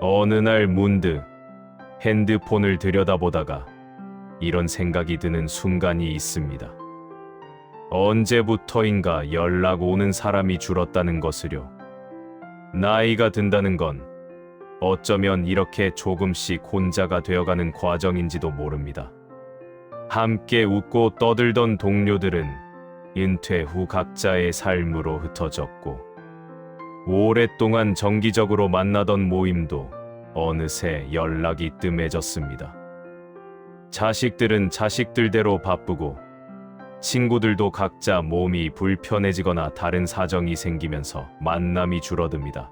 어느 날 문득 핸드폰을 들여다보다가 이런 생각이 드는 순간이 있습니다. 언제부터인가 연락 오는 사람이 줄었다는 것을요. 나이가 든다는 건 어쩌면 이렇게 조금씩 혼자가 되어가는 과정인지도 모릅니다. 함께 웃고 떠들던 동료들은 은퇴 후 각자의 삶으로 흩어졌고, 오랫동안 정기적으로 만나던 모임도 어느새 연락이 뜸해졌습니다. 자식들은 자식들대로 바쁘고, 친구들도 각자 몸이 불편해지거나 다른 사정이 생기면서 만남이 줄어듭니다.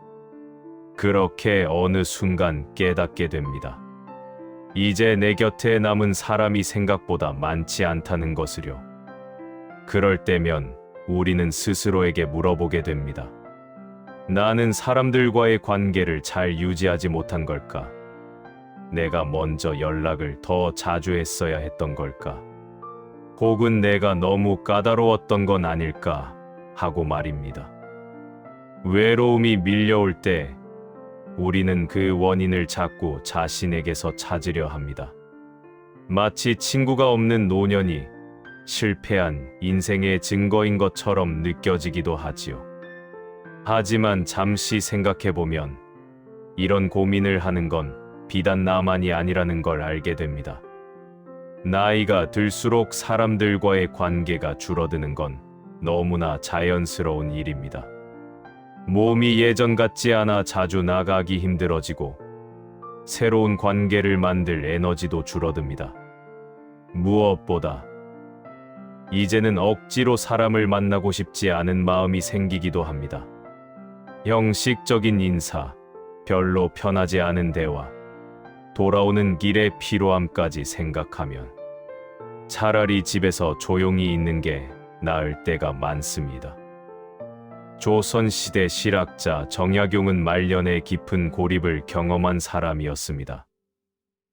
그렇게 어느 순간 깨닫게 됩니다. 이제 내 곁에 남은 사람이 생각보다 많지 않다는 것을요. 그럴 때면 우리는 스스로에게 물어보게 됩니다. 나는 사람들과의 관계를 잘 유지하지 못한 걸까? 내가 먼저 연락을 더 자주 했어야 했던 걸까? 혹은 내가 너무 까다로웠던 건 아닐까 하고 말입니다. 외로움이 밀려올 때 우리는 그 원인을 자꾸 자신에게서 찾으려 합니다. 마치 친구가 없는 노년이 실패한 인생의 증거인 것처럼 느껴지기도 하지요. 하지만 잠시 생각해보면 이런 고민을 하는 건 비단 나만이 아니라는 걸 알게 됩니다. 나이가 들수록 사람들과의 관계가 줄어드는 건 너무나 자연스러운 일입니다. 몸이 예전 같지 않아 자주 나가기 힘들어지고, 새로운 관계를 만들 에너지도 줄어듭니다. 무엇보다 이제는 억지로 사람을 만나고 싶지 않은 마음이 생기기도 합니다. 형식적인 인사, 별로 편하지 않은 대화, 돌아오는 길의 피로함까지 생각하면 차라리 집에서 조용히 있는 게 나을 때가 많습니다. 조선시대 실학자 정약용은 말년에 깊은 고립을 경험한 사람이었습니다.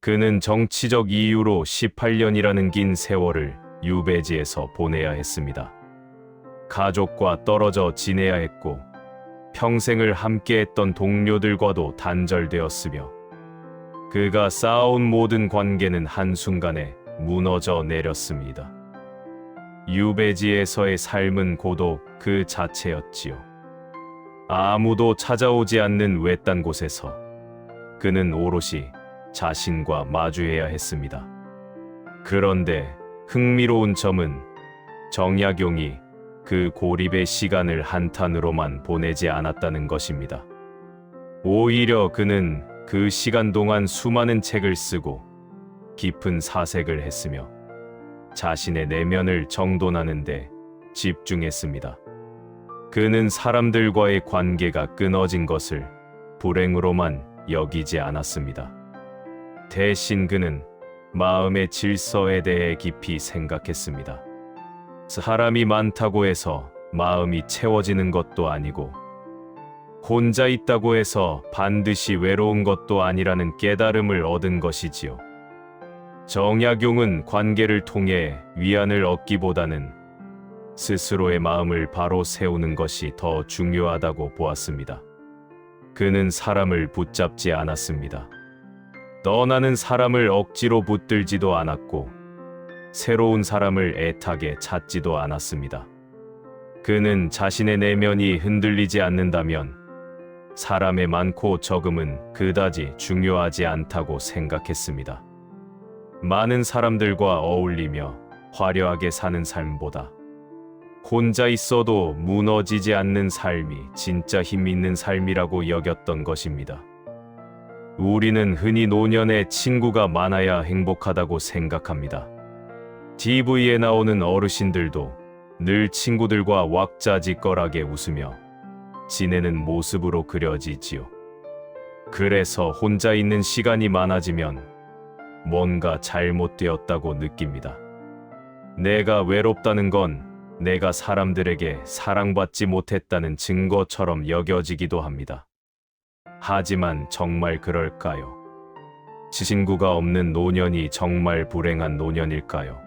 그는 정치적 이유로 18년이라는 긴 세월을 유배지에서 보내야 했습니다. 가족과 떨어져 지내야 했고, 평생을 함께했던 동료들과도 단절되었으며, 그가 쌓아온 모든 관계는 한순간에 무너져 내렸습니다. 유배지에서의 삶은 고독 그 자체였지요. 아무도 찾아오지 않는 외딴 곳에서 그는 오롯이 자신과 마주해야 했습니다. 그런데 흥미로운 점은 정약용이 그 고립의 시간을 한탄으로만 보내지 않았다는 것입니다. 오히려 그는 그 시간 동안 수많은 책을 쓰고 깊은 사색을 했으며 자신의 내면을 정돈하는 데 집중했습니다. 그는 사람들과의 관계가 끊어진 것을 불행으로만 여기지 않았습니다. 대신 그는 마음의 질서에 대해 깊이 생각했습니다. 사람이 많다고 해서 마음이 채워지는 것도 아니고, 혼자 있다고 해서 반드시 외로운 것도 아니라는 깨달음을 얻은 것이지요. 정약용은 관계를 통해 위안을 얻기보다는 스스로의 마음을 바로 세우는 것이 더 중요하다고 보았습니다. 그는 사람을 붙잡지 않았습니다. 떠나는 사람을 억지로 붙들지도 않았고, 새로운 사람을 애타게 찾지도 않았습니다. 그는 자신의 내면이 흔들리지 않는다면 사람의 많고 적음은 그다지 중요하지 않다고 생각했습니다. 많은 사람들과 어울리며 화려하게 사는 삶보다 혼자 있어도 무너지지 않는 삶이 진짜 힘 있는 삶이라고 여겼던 것입니다. 우리는 흔히 노년에 친구가 많아야 행복하다고 생각합니다. TV에 나오는 어르신들도 늘 친구들과 왁자지껄하게 웃으며 지내는 모습으로 그려지지요. 그래서 혼자 있는 시간이 많아지면 뭔가 잘못되었다고 느낍니다. 내가 외롭다는 건 내가 사람들에게 사랑받지 못했다는 증거처럼 여겨지기도 합니다. 하지만 정말 그럴까요? 친구가 없는 노년이 정말 불행한 노년일까요?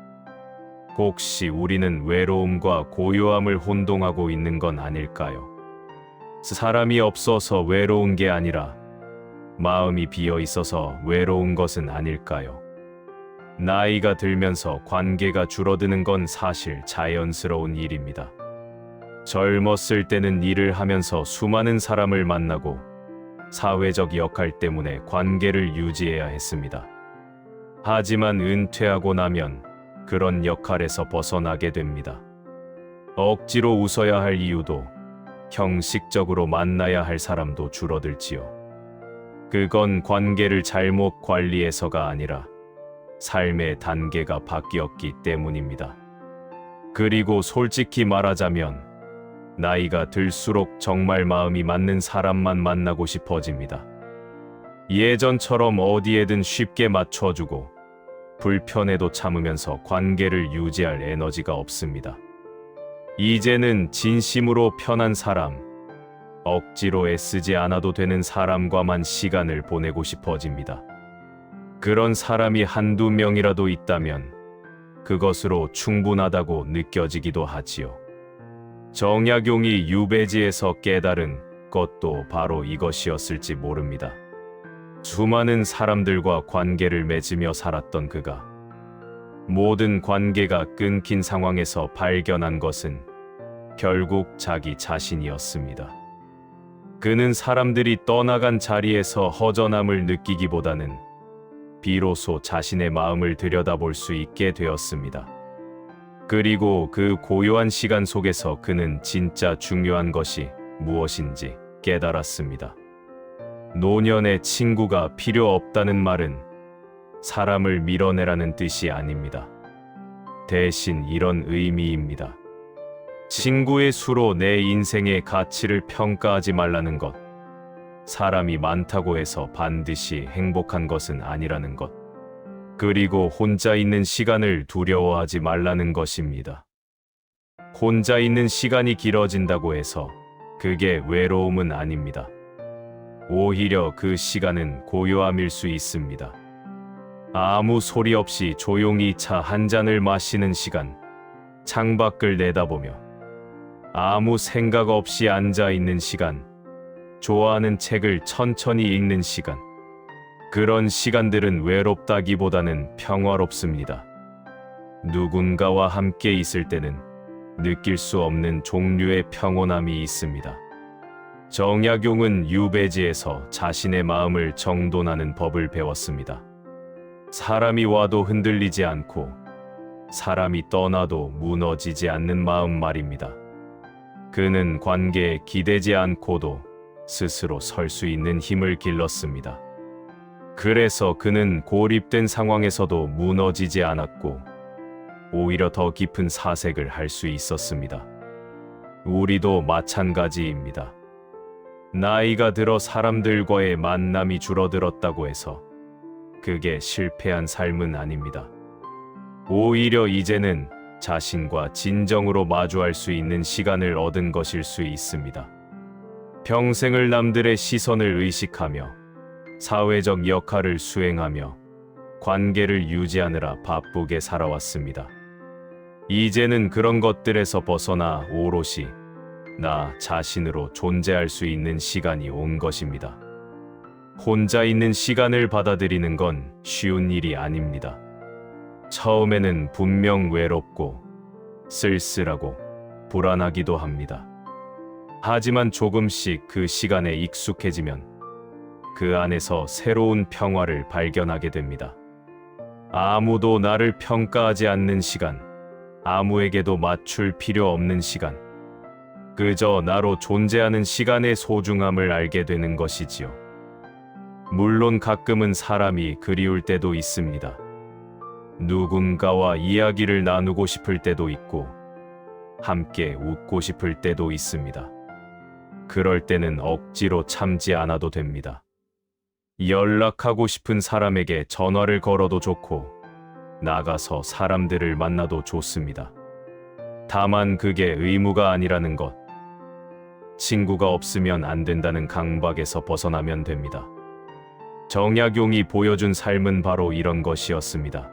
혹시 우리는 외로움과 고요함을 혼동하고 있는 건 아닐까요? 사람이 없어서 외로운 게 아니라 마음이 비어 있어서 외로운 것은 아닐까요? 나이가 들면서 관계가 줄어드는 건 사실 자연스러운 일입니다. 젊었을 때는 일을 하면서 수많은 사람을 만나고 사회적 역할 때문에 관계를 유지해야 했습니다. 하지만 은퇴하고 나면 그런 역할에서 벗어나게 됩니다. 억지로 웃어야 할 이유도 형식적으로 만나야 할 사람도 줄어들지요. 그건 관계를 잘못 관리해서가 아니라 삶의 단계가 바뀌었기 때문입니다. 그리고 솔직히 말하자면 나이가 들수록 정말 마음이 맞는 사람만 만나고 싶어집니다. 예전처럼 어디에든 쉽게 맞춰주고 불편해도 참으면서 관계를 유지할 에너지가 없습니다. 이제는 진심으로 편한 사람, 억지로 애쓰지 않아도 되는 사람과만 시간을 보내고 싶어집니다. 그런 사람이 한두 명이라도 있다면 그것으로 충분하다고 느껴지기도 하지요. 정약용이 유배지에서 깨달은 것도 바로 이것이었을지 모릅니다. 수많은 사람들과 관계를 맺으며 살았던 그가 모든 관계가 끊긴 상황에서 발견한 것은 결국 자기 자신이었습니다. 그는 사람들이 떠나간 자리에서 허전함을 느끼기보다는 비로소 자신의 마음을 들여다볼 수 있게 되었습니다. 그리고 그 고요한 시간 속에서 그는 진짜 중요한 것이 무엇인지 깨달았습니다. 노년의 친구가 필요 없다는 말은 사람을 밀어내라는 뜻이 아닙니다. 대신 이런 의미입니다. 친구의 수로 내 인생의 가치를 평가하지 말라는 것. 사람이 많다고 해서 반드시 행복한 것은 아니라는 것. 그리고 혼자 있는 시간을 두려워하지 말라는 것입니다. 혼자 있는 시간이 길어진다고 해서 그게 외로움은 아닙니다. 오히려 그 시간은 고요함일 수 있습니다. 아무 소리 없이 조용히 차 한 잔을 마시는 시간, 창밖을 내다보며 아무 생각 없이 앉아 있는 시간, 좋아하는 책을 천천히 읽는 시간. 그런 시간들은 외롭다기보다는 평화롭습니다. 누군가와 함께 있을 때는 느낄 수 없는 종류의 평온함이 있습니다. 정약용은 유배지에서 자신의 마음을 정돈하는 법을 배웠습니다. 사람이 와도 흔들리지 않고 사람이 떠나도 무너지지 않는 마음 말입니다. 그는 관계에 기대지 않고도 스스로 설 수 있는 힘을 길렀습니다. 그래서 그는 고립된 상황에서도 무너지지 않았고 오히려 더 깊은 사색을 할 수 있었습니다. 우리도 마찬가지입니다. 나이가 들어 사람들과의 만남이 줄어들었다고 해서 그게 실패한 삶은 아닙니다. 오히려 이제는 자신과 진정으로 마주할 수 있는 시간을 얻은 것일 수 있습니다. 평생을 남들의 시선을 의식하며 사회적 역할을 수행하며 관계를 유지하느라 바쁘게 살아왔습니다. 이제는 그런 것들에서 벗어나 오롯이 나 자신으로 존재할 수 있는 시간이 온 것입니다. 혼자 있는 시간을 받아들이는 건 쉬운 일이 아닙니다. 처음에는 분명 외롭고 쓸쓸하고 불안하기도 합니다. 하지만 조금씩 그 시간에 익숙해지면 그 안에서 새로운 평화를 발견하게 됩니다. 아무도 나를 평가하지 않는 시간, 아무에게도 맞출 필요 없는 시간, 그저 나로 존재하는 시간의 소중함을 알게 되는 것이지요. 물론 가끔은 사람이 그리울 때도 있습니다. 누군가와 이야기를 나누고 싶을 때도 있고 함께 웃고 싶을 때도 있습니다. 그럴 때는 억지로 참지 않아도 됩니다. 연락하고 싶은 사람에게 전화를 걸어도 좋고 나가서 사람들을 만나도 좋습니다. 다만 그게 의무가 아니라는 것. 친구가 없으면 안 된다는 강박에서 벗어나면 됩니다. 정약용이 보여준 삶은 바로 이런 것이었습니다.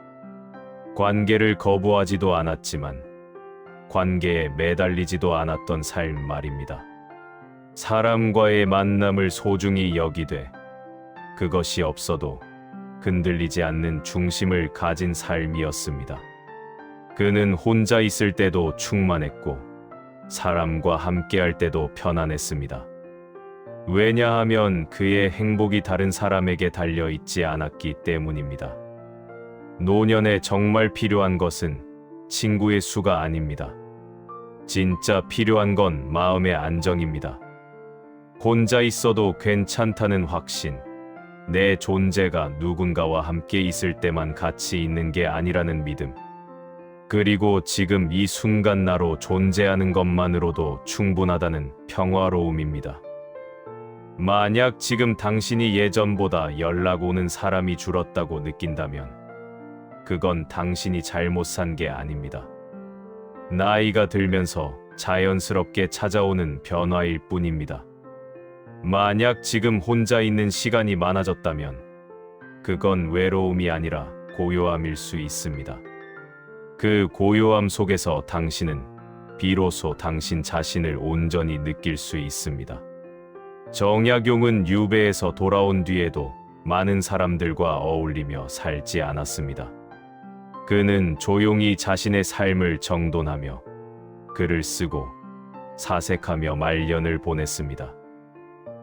관계를 거부하지도 않았지만 관계에 매달리지도 않았던 삶 말입니다. 사람과의 만남을 소중히 여기되 그것이 없어도 흔들리지 않는 중심을 가진 삶이었습니다. 그는 혼자 있을 때도 충만했고 사람과 함께할 때도 편안했습니다. 왜냐하면 그의 행복이 다른 사람에게 달려 있지 않았기 때문입니다. 노년에 정말 필요한 것은 친구의 수가 아닙니다. 진짜 필요한 건 마음의 안정입니다. 혼자 있어도 괜찮다는 확신, 내 존재가 누군가와 함께 있을 때만 가치 있는 게 아니라는 믿음, 그리고 지금 이 순간 나로 존재하는 것만으로도 충분하다는 평화로움입니다. 만약 지금 당신이 예전보다 연락 오는 사람이 줄었다고 느낀다면 그건 당신이 잘못 산 게 아닙니다. 나이가 들면서 자연스럽게 찾아오는 변화일 뿐입니다. 만약 지금 혼자 있는 시간이 많아졌다면 그건 외로움이 아니라 고요함일 수 있습니다. 그 고요함 속에서 당신은 비로소 당신 자신을 온전히 느낄 수 있습니다. 정약용은 유배에서 돌아온 뒤에도 많은 사람들과 어울리며 살지 않았습니다. 그는 조용히 자신의 삶을 정돈하며 글을 쓰고 사색하며 말년을 보냈습니다.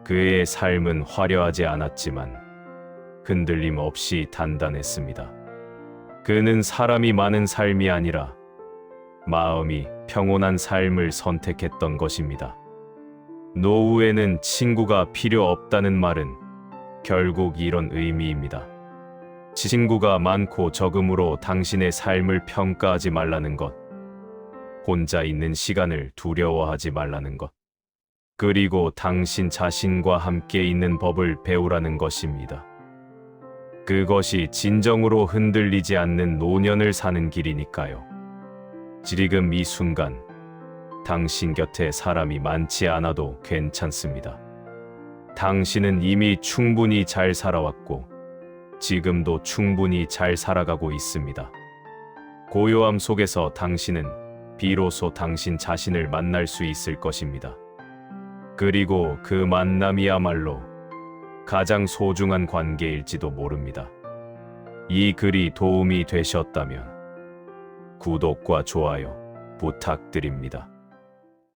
그의 삶은 화려하지 않았지만 흔들림 없이 단단했습니다. 그는 사람이 많은 삶이 아니라 마음이 평온한 삶을 선택했던 것입니다. 노후에는 친구가 필요 없다는 말은 결국 이런 의미입니다. 친구가 많고 적음으로 당신의 삶을 평가하지 말라는 것, 혼자 있는 시간을 두려워하지 말라는 것, 그리고 당신 자신과 함께 있는 법을 배우라는 것입니다. 그것이 진정으로 흔들리지 않는 노년을 사는 길이니까요. 지금 이 순간 당신 곁에 사람이 많지 않아도 괜찮습니다. 당신은 이미 충분히 잘 살아왔고 지금도 충분히 잘 살아가고 있습니다. 고요함 속에서 당신은 비로소 당신 자신을 만날 수 있을 것입니다. 그리고 그 만남이야말로 가장 소중한 관계일지도 모릅니다. 이 글이 도움이 되셨다면 구독과 좋아요 부탁드립니다.